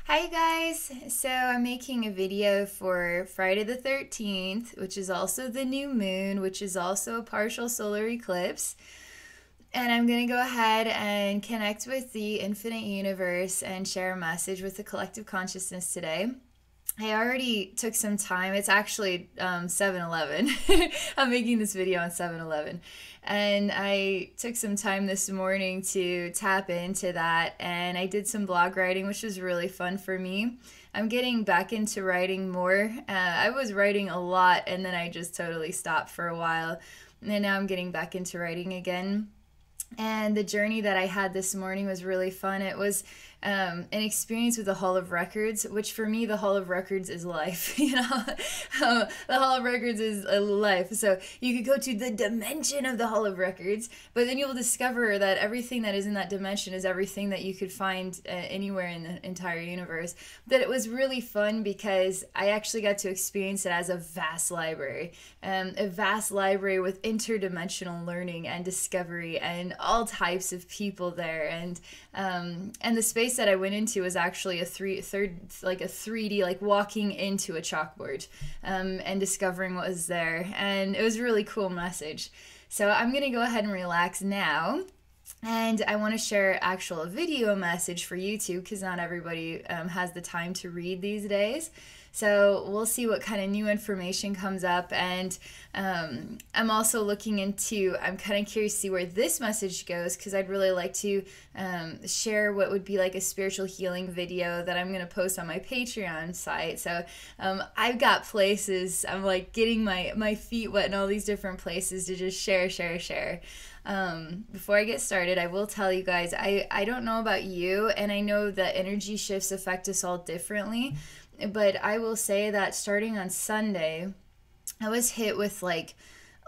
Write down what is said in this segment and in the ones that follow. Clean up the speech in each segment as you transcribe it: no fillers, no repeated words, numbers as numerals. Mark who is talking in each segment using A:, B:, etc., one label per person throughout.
A: Hi guys! So I'm making a video for Friday the 13th, which is also the new moon, which is also a partial solar eclipse. And I'm going to go ahead and connect with the infinite universe and share a message with the collective consciousness today. I already took some time. It's actually 7-Eleven. I'm making this video on 7-Eleven. And I took some time this morning to tap into that. And I did some blog writing, which was really fun for me. I'm getting back into writing more. I was writing a lot and then I just totally stopped for a while. And now I'm getting back into writing again. And the journey that I had this morning was really fun. It was an experience with the Hall of Records, which for me, the Hall of Records is life. The Hall of Records is a life. So you could go to the dimension of the Hall of Records, but then you'll discover that everything that is in that dimension is everything that you could find anywhere in the entire universe. That it was really fun because I actually got to experience it as a vast library with interdimensional learning and discovery and all types of people there, and the space that I went into was actually a 3D, like walking into a chalkboard, and discovering what was there, and it was a really cool message. So I'm gonna go ahead and relax now. And I want to share actual video message for YouTube because not everybody has the time to read these days. So we'll see what kind of new information comes up. And I'm also looking into, I'm kind of curious to see where this message goes because I'd really like to share what would be like a spiritual healing video that I'm going to post on my Patreon site. So I've got places, I'm like getting my feet wet in all these different places to just share. Before I get started, I will tell you guys, I don't know about you, and I know that energy shifts affect us all differently, but I will say that starting on Sunday, I was hit with like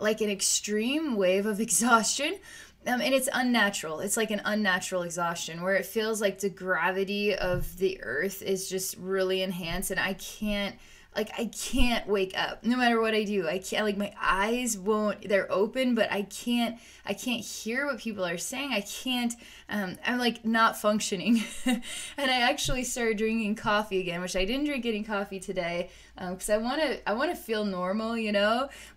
A: an extreme wave of exhaustion. And it's unnatural. It's like an unnatural exhaustion where it feels like the gravity of the earth is just really enhanced, and I can't wake up no matter what I do. I can't, like, my eyes won't, they're open, but I can't hear what people are saying. I can't, I'm like not functioning. And I actually started drinking coffee again, which I didn't drink any coffee today because I want to feel normal,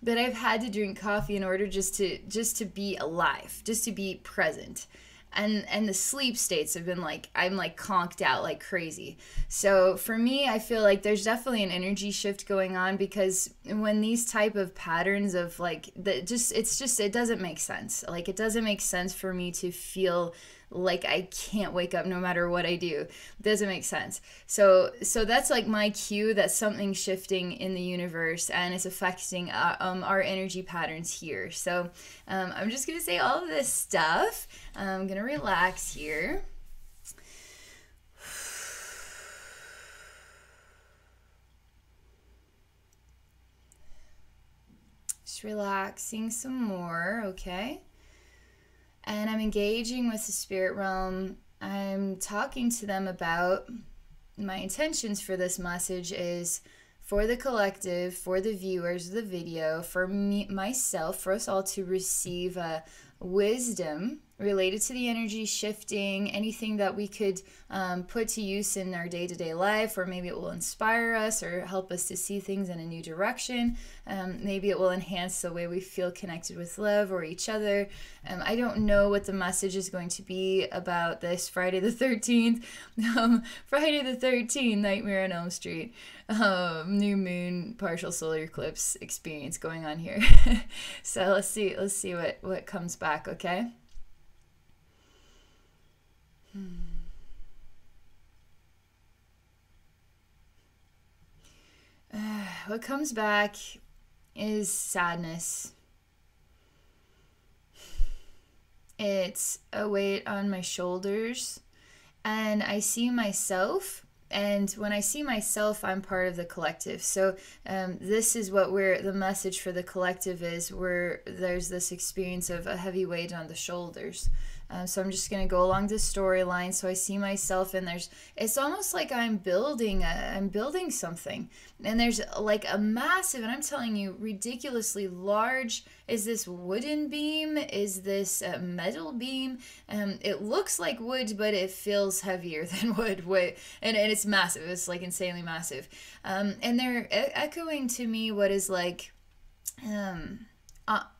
A: but I've had to drink coffee in order just to be alive, just to be present. And the sleep states have been like, I'm like conked out like crazy. So for me, I feel like there's definitely an energy shift going on because when these type of patterns of like it doesn't make sense. Like, it doesn't make sense for me to feel like I can't wake up no matter what I do. It doesn't make sense. So that's like my cue that something's shifting in the universe and it's affecting our energy patterns here. So I'm just gonna say all of this stuff. I'm gonna relax here. Just relaxing some more, okay? And I'm engaging with the spirit realm. I'm talking to them about my intentions for this message is for the collective, for the viewers of the video, for me, myself, for us all to receive wisdom related to the energy shifting, anything that we could put to use in our day-to-day life, or maybe it will inspire us or help us to see things in a new direction. Maybe it will enhance the way we feel connected with love or each other. I don't know what the message is going to be about this Friday the 13th. Friday the 13th, Nightmare on Elm Street. New moon, partial solar eclipse experience going on here. So let's see what comes back, okay? What comes back is sadness. It's a weight on my shoulders, and I see myself. And when I see myself, I'm part of the collective. So this is what the message for the collective is, where there's this experience of a heavy weight on the shoulders. So I'm just going to go along the storyline. So I see myself, and it's almost like I'm building something. And there's like a massive, and I'm telling you, ridiculously large, is this wooden beam? Is this a metal beam? It looks like wood, but it feels heavier than wood. And it's massive. It's like insanely massive. And they're echoing to me what is like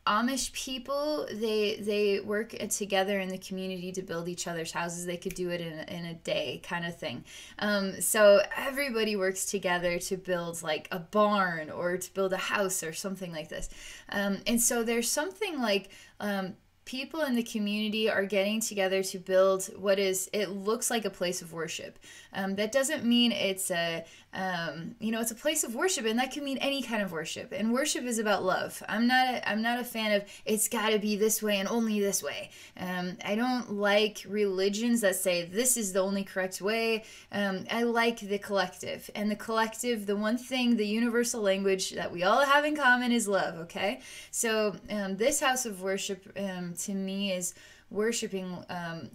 A: Amish people. They work together in the community to build each other's houses. They could do it in a day, kind of thing. So everybody works together to build like a barn or to build a house or something like this. And so there's something like people in the community are getting together to build it looks like a place of worship. That doesn't mean it's it's a place of worship, and that can mean any kind of worship. And worship is about love. I'm not a fan of it's got to be this way and only this way. I don't like religions that say this is the only correct way. I like the collective, and the one thing, the universal language that we all have in common is love. Okay, so this house of worship to me is worshiping.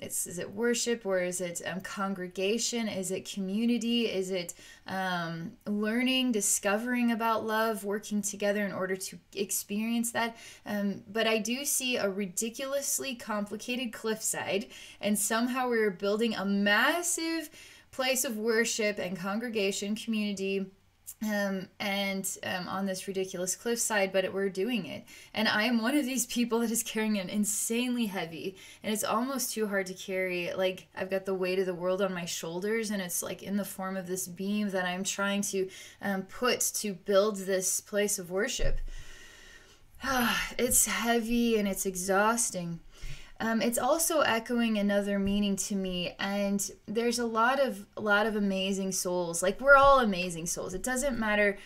A: Is it worship, or is it congregation? Is it community? Is it learning, discovering about love, working together in order to experience that? But I do see a ridiculously complicated cliffside, and somehow we're building a massive place of worship and congregation, community, on this ridiculous cliffside, but we're doing it. And I am one of these people that is carrying an insanely heavy, and it's almost too hard to carry. Like, I've got the weight of the world on my shoulders, and it's like in the form of this beam that I'm trying to put to build this place of worship. It's heavy and it's exhausting. It's also echoing another meaning to me, and there's a lot of amazing souls. Like, we're all amazing souls. It doesn't matter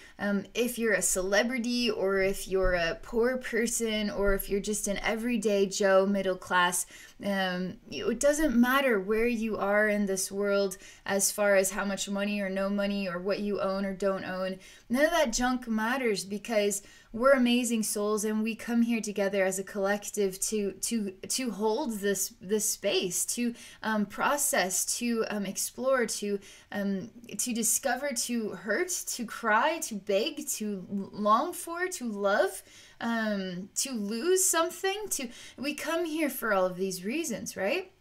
A: if you're a celebrity, or if you're a poor person, or if you're just an everyday Joe, middle class. It doesn't matter where you are in this world as far as how much money or no money or what you own or don't own. None of that junk matters, because we're amazing souls, and we come here together as a collective to hold this space, to process, to explore, to discover, to hurt, to cry, to beg, to long for, to love, to lose something. We come here for all of these reasons, right?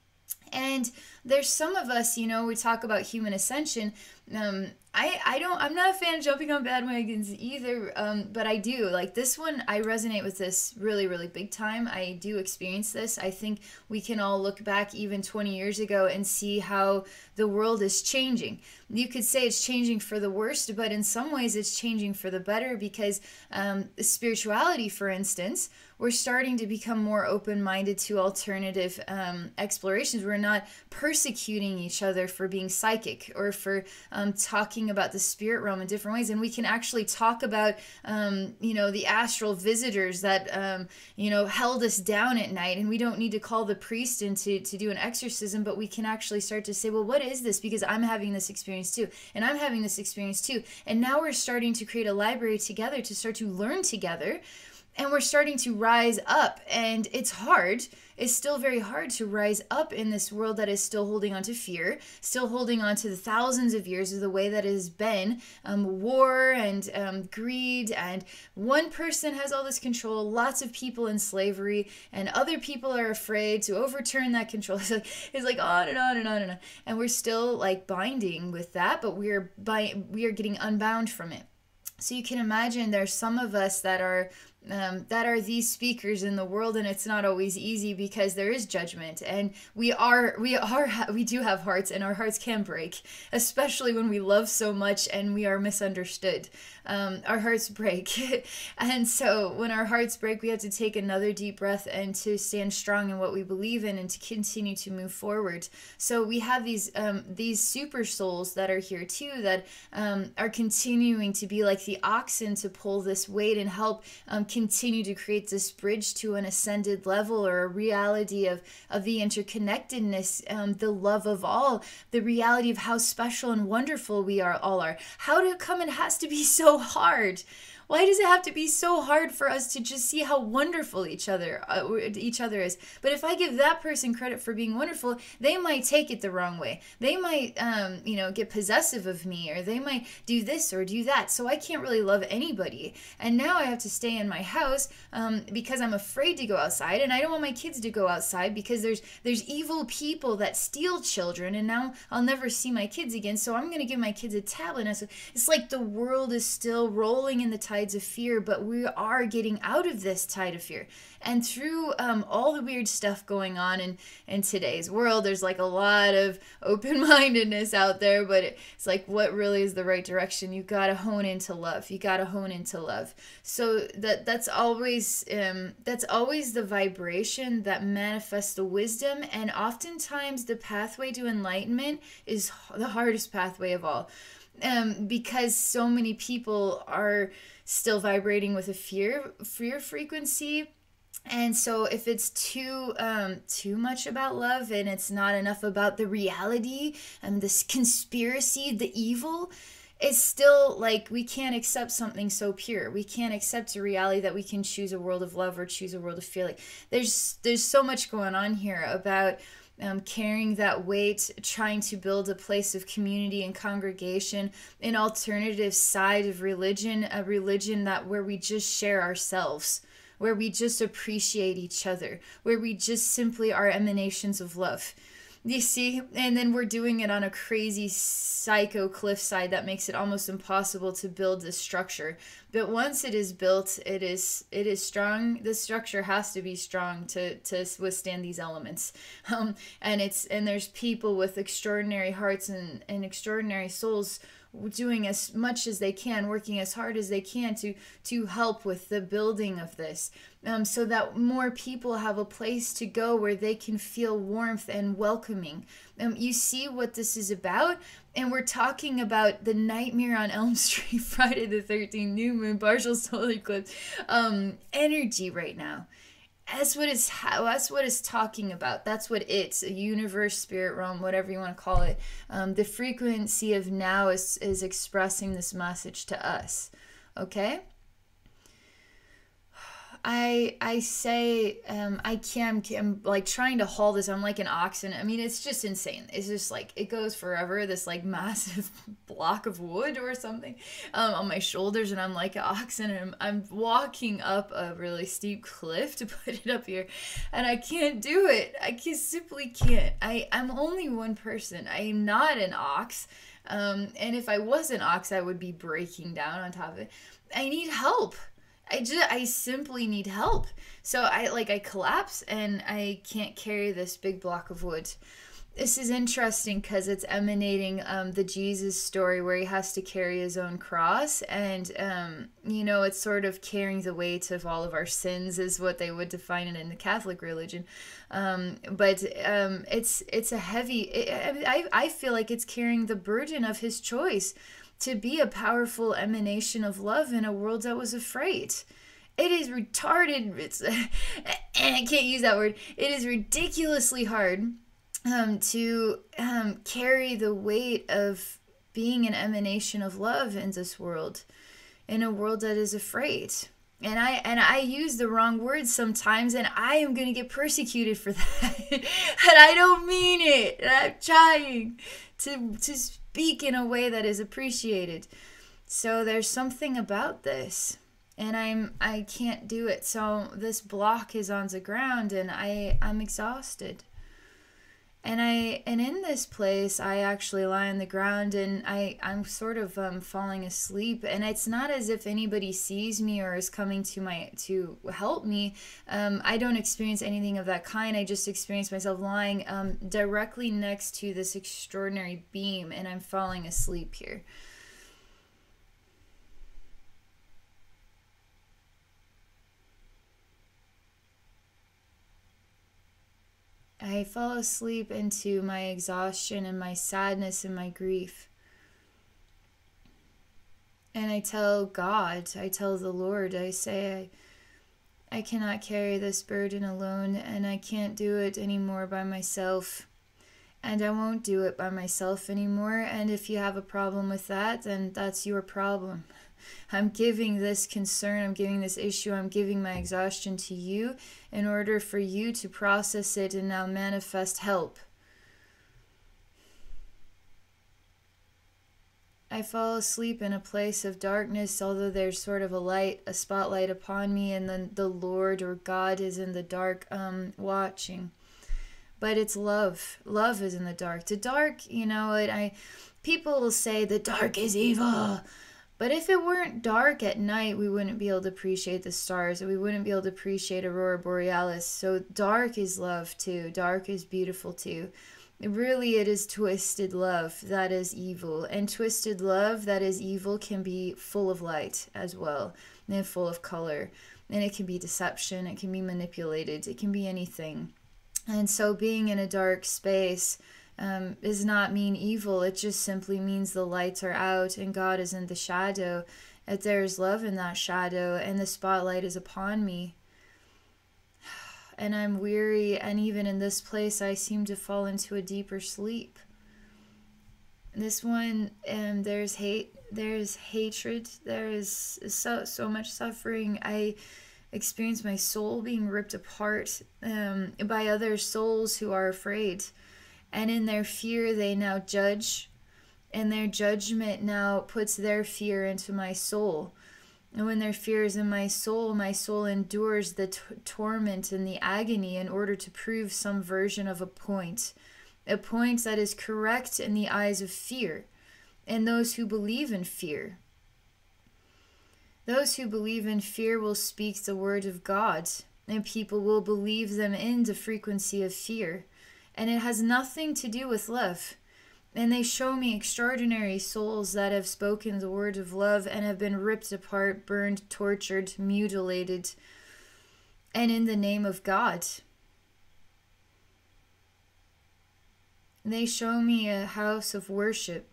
A: And there's some of us, we talk about human ascension. I'm not a fan of jumping on bandwagons either, but I do. Like, this one, I resonate with this really, really big time. I do experience this. I think we can all look back even 20 years ago and see how the world is changing. You could say it's changing for the worst, but in some ways it's changing for the better, because spirituality, for instance, we're starting to become more open-minded to alternative explorations. We're not persecuting each other for being psychic, or for talking about the spirit realm in different ways. And we can actually talk about, the astral visitors that, held us down at night. And we don't need to call the priest in to do an exorcism, but we can actually start to say, well, what is this? Because I'm having this experience too. And I'm having this experience too. And now we're starting to create a library together to start to learn together. And we're starting to rise up, and it's hard. It's still very hard to rise up in this world that is still holding on to fear, still holding on to the thousands of years of the way that it has been, war and greed, and one person has all this control, lots of people in slavery, and other people are afraid to overturn that control. It's like on and on and on and on. And we're still like binding with that, but we are getting unbound from it. So you can imagine there's some of us that are these speakers in the world, and it's not always easy, because there is judgment, and we do have hearts, and our hearts can break, especially when we love so much and we are misunderstood. Our hearts break. And so when our hearts break, we have to take another deep breath and to stand strong in what we believe in, and to continue to move forward. So we have these super souls that are here too, that are continuing to be like the oxen to pull this weight and help continue to create this bridge to an ascended level, or a reality of the interconnectedness, the love of all, the reality of how special and wonderful we all are. How to come, it has to be so hard. Why does it have to be so hard for us to just see how wonderful each other is? But if I give that person credit for being wonderful, they might take it the wrong way. They might, get possessive of me, or they might do this or do that. So I can't really love anybody. And now I have to stay in my house because I'm afraid to go outside, and I don't want my kids to go outside because there's evil people that steal children, and now I'll never see my kids again. So I'm going to give my kids a tablet. And so it's like the world is still rolling in the tides of fear, but we are getting out of this tide of fear. And through all the weird stuff going on in today's world, there's like a lot of open-mindedness out there, but it's like, what really is the right direction? You got to hone into love. You got to hone into love. So that's always the vibration that manifests the wisdom. And oftentimes the pathway to enlightenment is the hardest pathway of all. Because so many people are still vibrating with a fear frequency. And so if it's too much about love, and it's not enough about the reality and this conspiracy, the evil, it's still like we can't accept something so pure. We can't accept a reality that we can choose a world of love or choose a world of fear. Like there's so much going on here about carrying that weight, trying to build a place of community and congregation, an alternative side of religion, a religion where we just share ourselves, where we just appreciate each other, where we just simply are emanations of love. You see? And then we're doing it on a crazy psycho cliffside that makes it almost impossible to build this structure. But once it is built, it is strong. The structure has to be strong to withstand these elements. And there's people with extraordinary hearts and extraordinary souls doing as much as they can, working as hard as they can to help with the building of this, so that more people have a place to go where they can feel warmth and welcoming. You see what this is about? And we're talking about the Nightmare on Elm Street, Friday the 13th, new moon, partial solar eclipse, energy right now. That's what it's talking about. That's what it's, a universe, spirit realm, whatever you want to call it. The frequency of now is expressing this message to us. Okay? I say, I'm like trying to haul this. I'm like an oxen. I mean, it's just insane. It's just like, it goes forever, this like massive block of wood or something on my shoulders, and I'm like an oxen, and I'm walking up a really steep cliff to put it up here, and I can't do it. Simply can't. I'm only one person. I am not an ox. And if I was an ox, I would be breaking down on top of it. I need help. I simply need help. So I collapse, and I can't carry this big block of wood. This is interesting because it's emanating the Jesus story where he has to carry his own cross, and it's sort of carrying the weight of all of our sins is what they would define it in the Catholic religion. But it's a heavy. I feel like it's carrying the burden of his choice to be a powerful emanation of love in a world that was afraid. It is retarded. I can't use that word. It is ridiculously hard to carry the weight of being an emanation of love in this world, in a world that is afraid. And I use the wrong words sometimes, and I am going to get persecuted for that. And I don't mean it. And I'm trying to speak in a way that is appreciated. So there's something about this, and I can't do it. So this block is on the ground, and I'm exhausted. And in this place, I actually lie on the ground, and I'm sort of falling asleep. And it's not as if anybody sees me or is coming to help me. I don't experience anything of that kind. I just experience myself lying directly next to this extraordinary beam, and I'm falling asleep here. I fall asleep into my exhaustion and my sadness and my grief. And I tell God, I tell the Lord, I say, I cannot carry this burden alone, and I can't do it anymore by myself. And I won't do it by myself anymore. And if you have a problem with that, then that's your problem. I'm giving this concern, I'm giving this issue, I'm giving my exhaustion to you in order for you to process it and now manifest help. I fall asleep in a place of darkness, although there's sort of a light, a spotlight upon me, and then the Lord or God is in the dark watching. But it's love. Love is in the dark. The dark, people will say the dark is evil. But if it weren't dark at night, we wouldn't be able to appreciate the stars. We wouldn't be able to appreciate Aurora Borealis. So dark is love too. Dark is beautiful too. Really, it is twisted love that is evil. And twisted love that is evil can be full of light as well. And full of color. And it can be deception. It can be manipulated. It can be anything. And so being in a dark space does not mean evil. It just simply means the lights are out and God is in the shadow. That there is love in that shadow and the spotlight is upon me. And I'm weary, and even in this place I seem to fall into a deeper sleep. This one, there's hate, there's hatred, there is so much suffering. I experience my soul being ripped apart by other souls who are afraid. And in their fear, they now judge. And their judgment now puts their fear into my soul. And when their fear is in my soul endures the torment and the agony in order to prove some version of a point that is correct in the eyes of fear, and those who believe in fear. Those who believe in fear will speak the word of God, and people will believe them in the frequency of fear. And it has nothing to do with love. And they show me extraordinary souls that have spoken the word of love and have been ripped apart, burned, tortured, mutilated, and in the name of God. They show me a house of worship,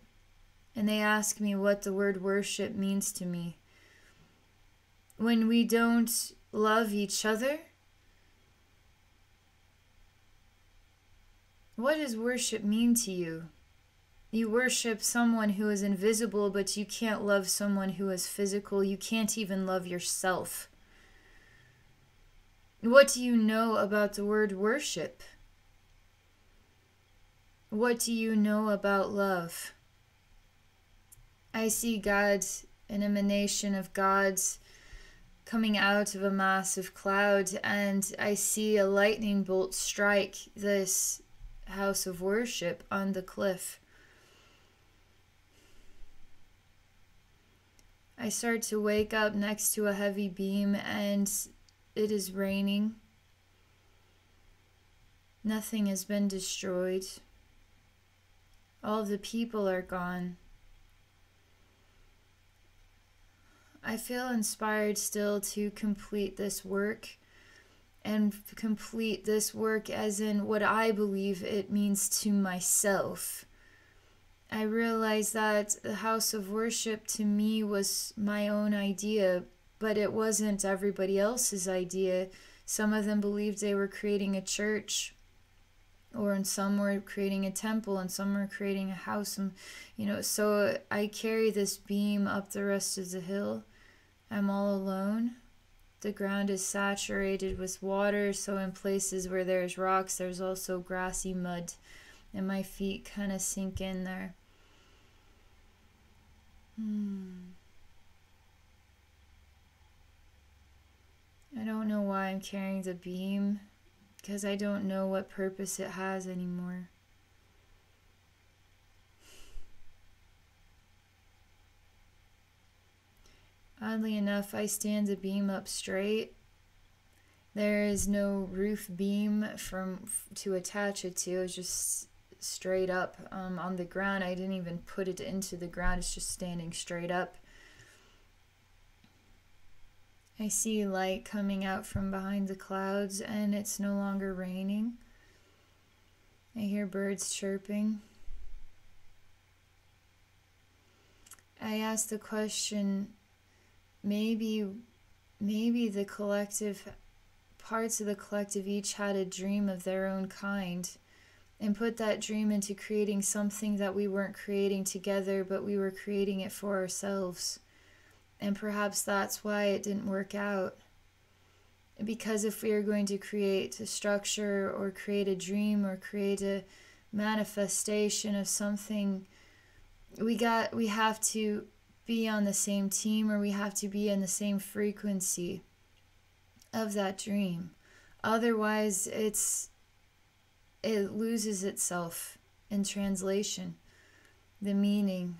A: and they ask me what the word worship means to me. When we don't love each other, what does worship mean to you? You worship someone who is invisible, but you can't love someone who is physical. You can't even love yourself. What do you know about the word worship? What do you know about love? I see God, an emanation of God's coming out of a massive cloud, and I see a lightning bolt strike this house of worship on the cliff. I start to wake up next to a heavy beam, and it is raining. Nothing has been destroyed. All the people are gone. I feel inspired still to complete this work, and complete this work as in what I believe it means to myself. I realized that the house of worship to me was my own idea, but it wasn't everybody else's idea. Some of them believed they were creating a church, or some were creating a temple, and some were creating a house. And, so I carry this beam up the rest of the hill. I'm all alone. The ground is saturated with water, so in places where there's rocks, there's also grassy mud, and my feet kind of sink in there. I don't know why I'm carrying the beam, because I don't know what purpose it has anymore. Oddly enough, I stand the beam up straight. There is no roof beam to attach it to. It's just straight up on the ground. I didn't even put it into the ground. It's just standing straight up. I see light coming out from behind the clouds, and it's no longer raining. I hear birds chirping. I ask the question, maybe the collective, parts of the collective each had a dream of their own kind, and put that dream into creating something that we weren't creating together, but we were creating it for ourselves. And perhaps that's why it didn't work out. Because if we are going to create a structure or create a dream or create a manifestation of something, we have to be on the same team, or we have to be in the same frequency of that dream. Otherwise, it loses itself in translation, the meaning.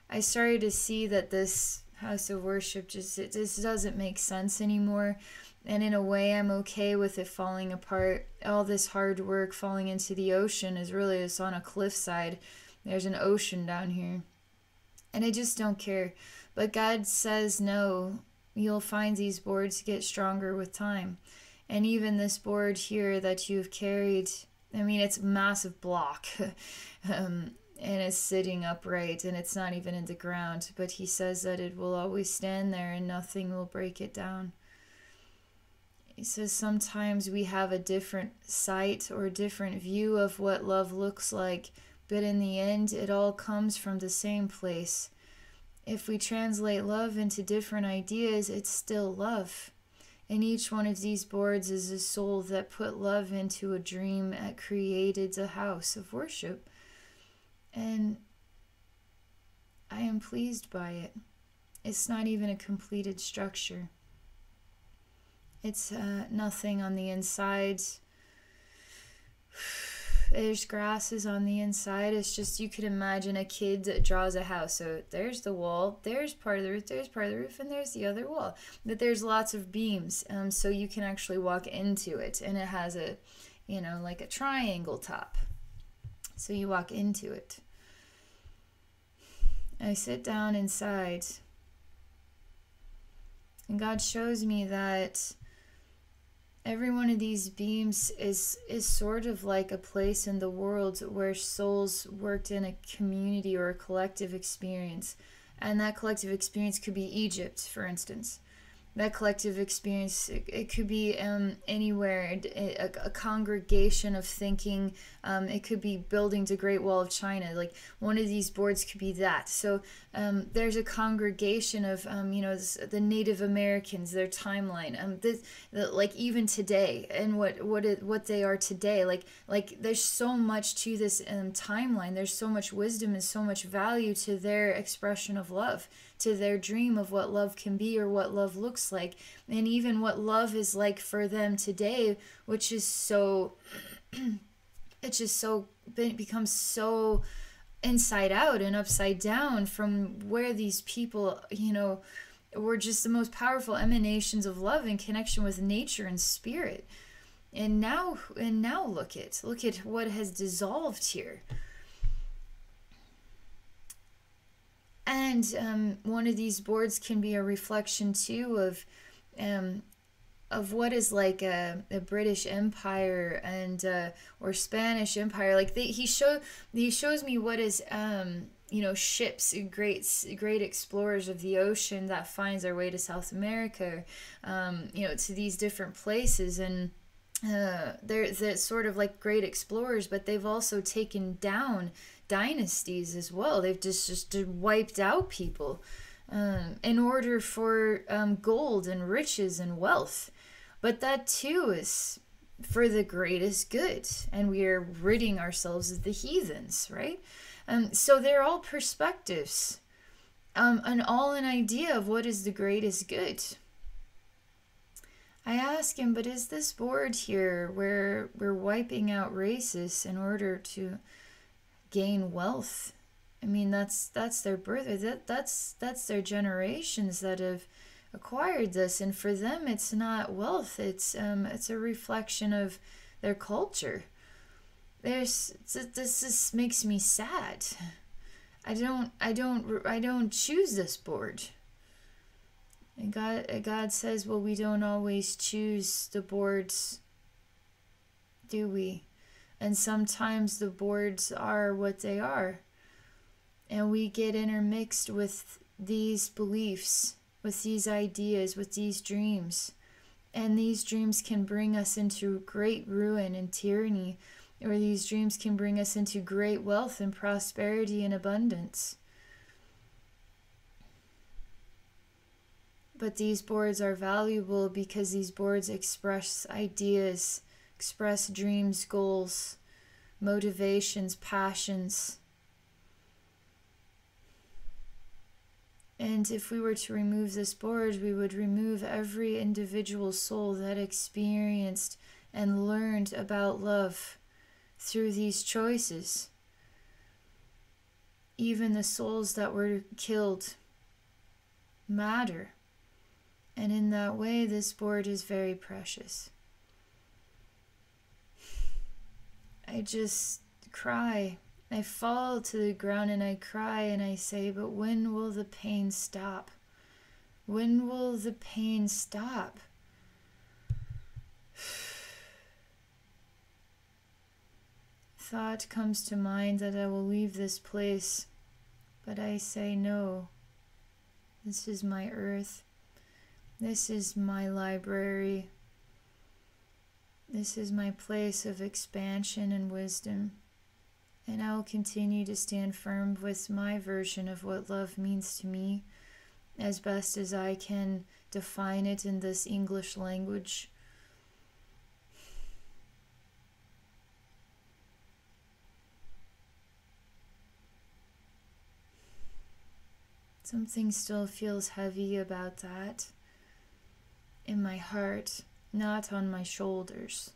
A: I started to see that this house of worship just doesn't make sense anymore. And in a way, I'm okay with it falling apart. All this hard work falling into the ocean is really just on a cliffside. There's an ocean down here. And I just don't care. But God says, no, you'll find these boards get stronger with time. And even this board here that you've carried, I mean, it's a massive block. And it's sitting upright, and it's not even in the ground. But he says that it will always stand there and nothing will break it down. He says sometimes we have a different sight or a different view of what love looks like, but in the end, it all comes from the same place. If we translate love into different ideas, it's still love. And each one of these boards is a soul that put love into a dream that created the house of worship. And I am pleased by it. It's not even a completed structure. It's nothing on the inside. There's grasses on the inside. It's just, you could imagine a kid that draws a house. So there's the wall, there's part of the roof, there's part of the roof, and there's the other wall. But there's lots of beams, so you can actually walk into it. And it has a, like a triangle top. So you walk into it. I sit down inside. And God shows me that every one of these beams is sort of like a place in the world where souls worked in a community or a collective experience. And that collective experience could be Egypt, for instance. That collective experience, it could be anywhere, a congregation of thinking. It could be building the Great Wall of China. Like, one of these boards could be that. So there's a congregation of, the Native Americans, their timeline. Like, even today, and what they are today. Like there's so much to this timeline. There's so much wisdom and so much value to their expression of love, to their dream of what love can be or what love looks like, and even what love is like for them today, which is so, it's just so, it becomes so inside out and upside down from where these people, were just the most powerful emanations of love and connection with nature and spirit. And now look at what has dissolved here. And one of these boards can be a reflection too of what is like a British Empire and or Spanish Empire. Like he shows me what is ships, great explorers of the ocean that finds their way to South America, to these different places. And they're sort of like great explorers, but they've also taken down dynasties as well. They've just wiped out people in order for gold and riches and wealth. But that too is for the greatest good, and we are ridding ourselves of the heathens, right? So they're all perspectives, and all an idea of what is the greatest good. I ask him, but is this board here where we're wiping out races in order to gain wealth? I mean, that's their birth. That's their generations that have acquired this, and for them, it's not wealth. It's a reflection of their culture. This makes me sad. I don't choose this board. And God says, well, we don't always choose the boards, do we? And sometimes the boards are what they are. And we get intermixed with these beliefs, with these ideas, with these dreams. And these dreams can bring us into great ruin and tyranny, or these dreams can bring us into great wealth and prosperity and abundance. But these boards are valuable because these boards express ideas, express dreams, goals, motivations, passions. And if we were to remove this board, we would remove every individual soul that experienced and learned about love through these choices. Even the souls that were killed matter. And in that way, this board is very precious. I just cry. I fall to the ground and I cry and I say, but when will the pain stop? When will the pain stop? Thought comes to mind that I will leave this place, but I say no. This is my earth. This is my library. This is my place of expansion and wisdom. And I will continue to stand firm with my version of what love means to me, as best as I can define it in this English language. Something still feels heavy about that in my heart, not on my shoulders.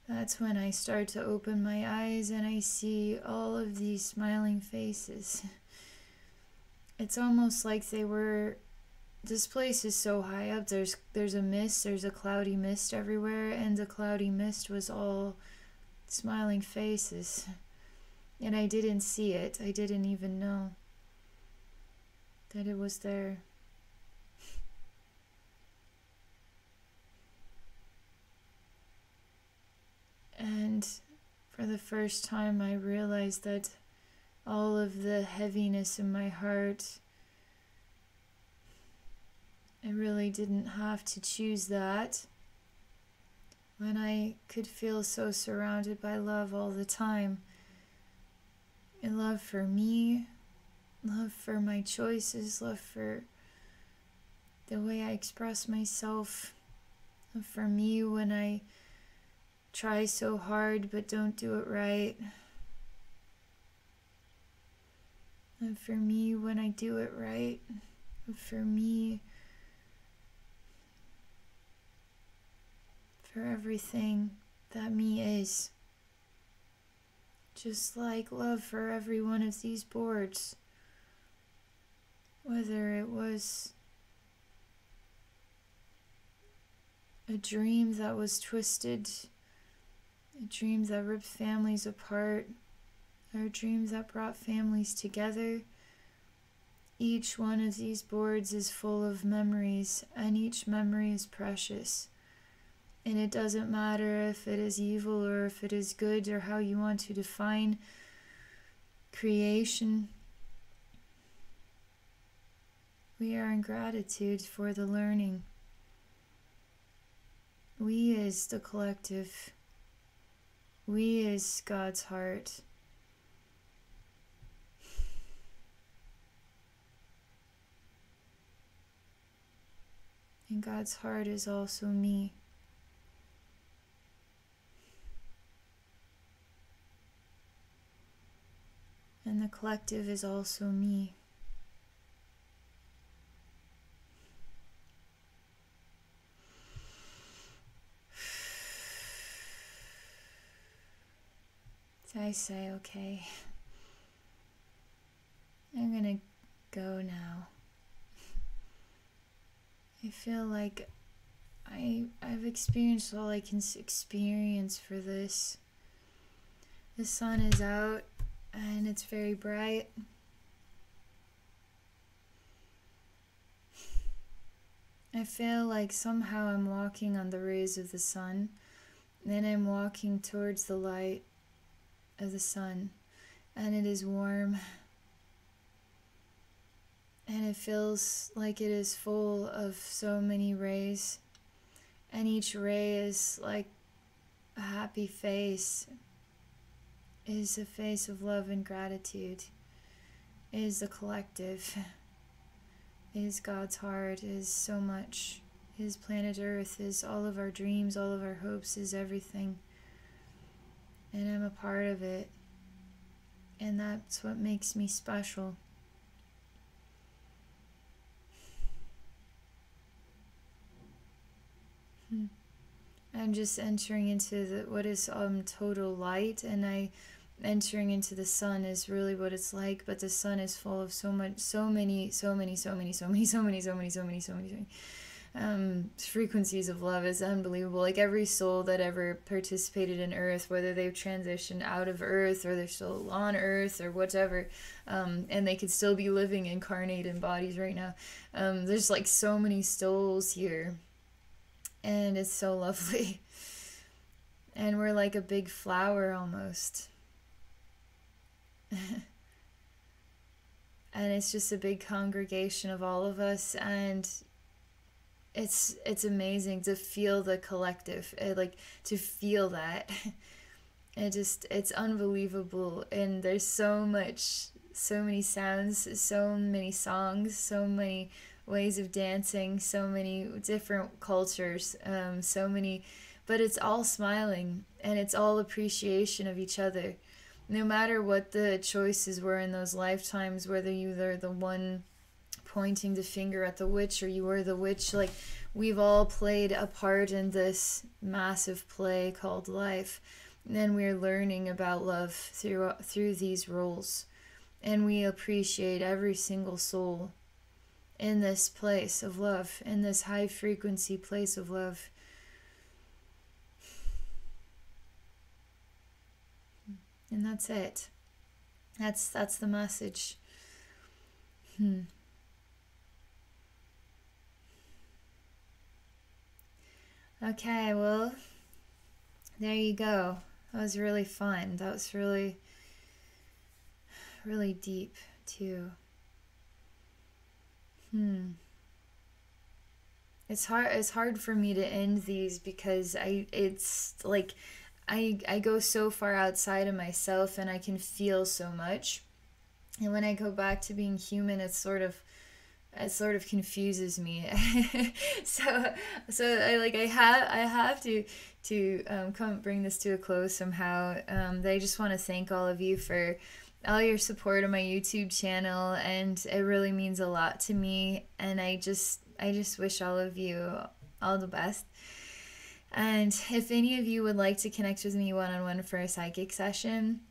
A: That's when I start to open my eyes and I see all of these smiling faces. It's almost like this place is so high up, there's a mist, there's a cloudy mist everywhere, and the cloudy mist was all smiling faces. And I didn't see it, I didn't even know that it was there. And for the first time I realized that all of the heaviness in my heart, I really didn't have to choose that when I could feel so surrounded by love all the time. And love for me, love for my choices, love for the way I express myself, love for me when I try so hard but don't do it right, love for me when I do it right, love for me for everything that me is. Just like love for every one of these boards, whether it was a dream that was twisted, a dream that ripped families apart, or dreams that brought families together. Each one of these boards is full of memories, and each memory is precious. And it doesn't matter if it is evil or if it is good or how you want to define creation. We are in gratitude for the learning. We is the collective. We is God's heart. And God's heart is also me. And the collective is also me. So I say, okay, I'm gonna go now. I feel like I've experienced all I can experience for this. The sun is out and it's very bright. I feel like somehow I'm walking on the rays of the sun, then I'm walking towards the light of the sun, and it is warm, and it feels like it is full of so many rays, and each ray is like a happy face, is a face of love and gratitude. is the collective, is God's heart, is so much. Is planet Earth, is all of our dreams, all of our hopes, is everything. And I'm a part of it. And that's what makes me special. I'm just entering into what is total light, and entering into the sun is really what it's like. But the sun is full of so many frequencies of love. Is unbelievable. Like every soul that ever participated in Earth, whether they've transitioned out of Earth or they're still on Earth or whatever, and they could still be living incarnated bodies right now. There's like so many souls here, and it's so lovely. And we're like a big flower almost. And it's just a big congregation of all of us, and it's amazing to feel the collective, like to feel that. It's unbelievable. And there's so many sounds, so many songs, so many ways of dancing, so many different cultures, so many, but it's all smiling, and it's all appreciation of each other. No matter what the choices were in those lifetimes, whether you were the one pointing the finger at the witch or you were the witch, like we've all played a part in this massive play called life. And we're learning about love through these roles. And we appreciate every single soul in this place of love, in this high frequency place of love. And that's it. That's the message. Okay, well, there you go. That was really fun. That was really, really deep too. It's hard for me to end these because it's like I go so far outside of myself, and I can feel so much. And when I go back to being human, it sort of confuses me. so I have to come bring this to a close somehow. I just want to thank all of you for all your support on my YouTube channel, and it really means a lot to me. And I just wish all of you all the best. And if any of you would like to connect with me one-on-one for a psychic session,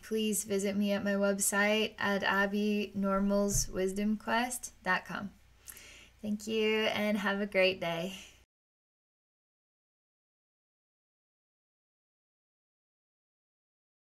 A: please visit me at my website at abbynormalswisdomquest.com. Thank you, and have a great day.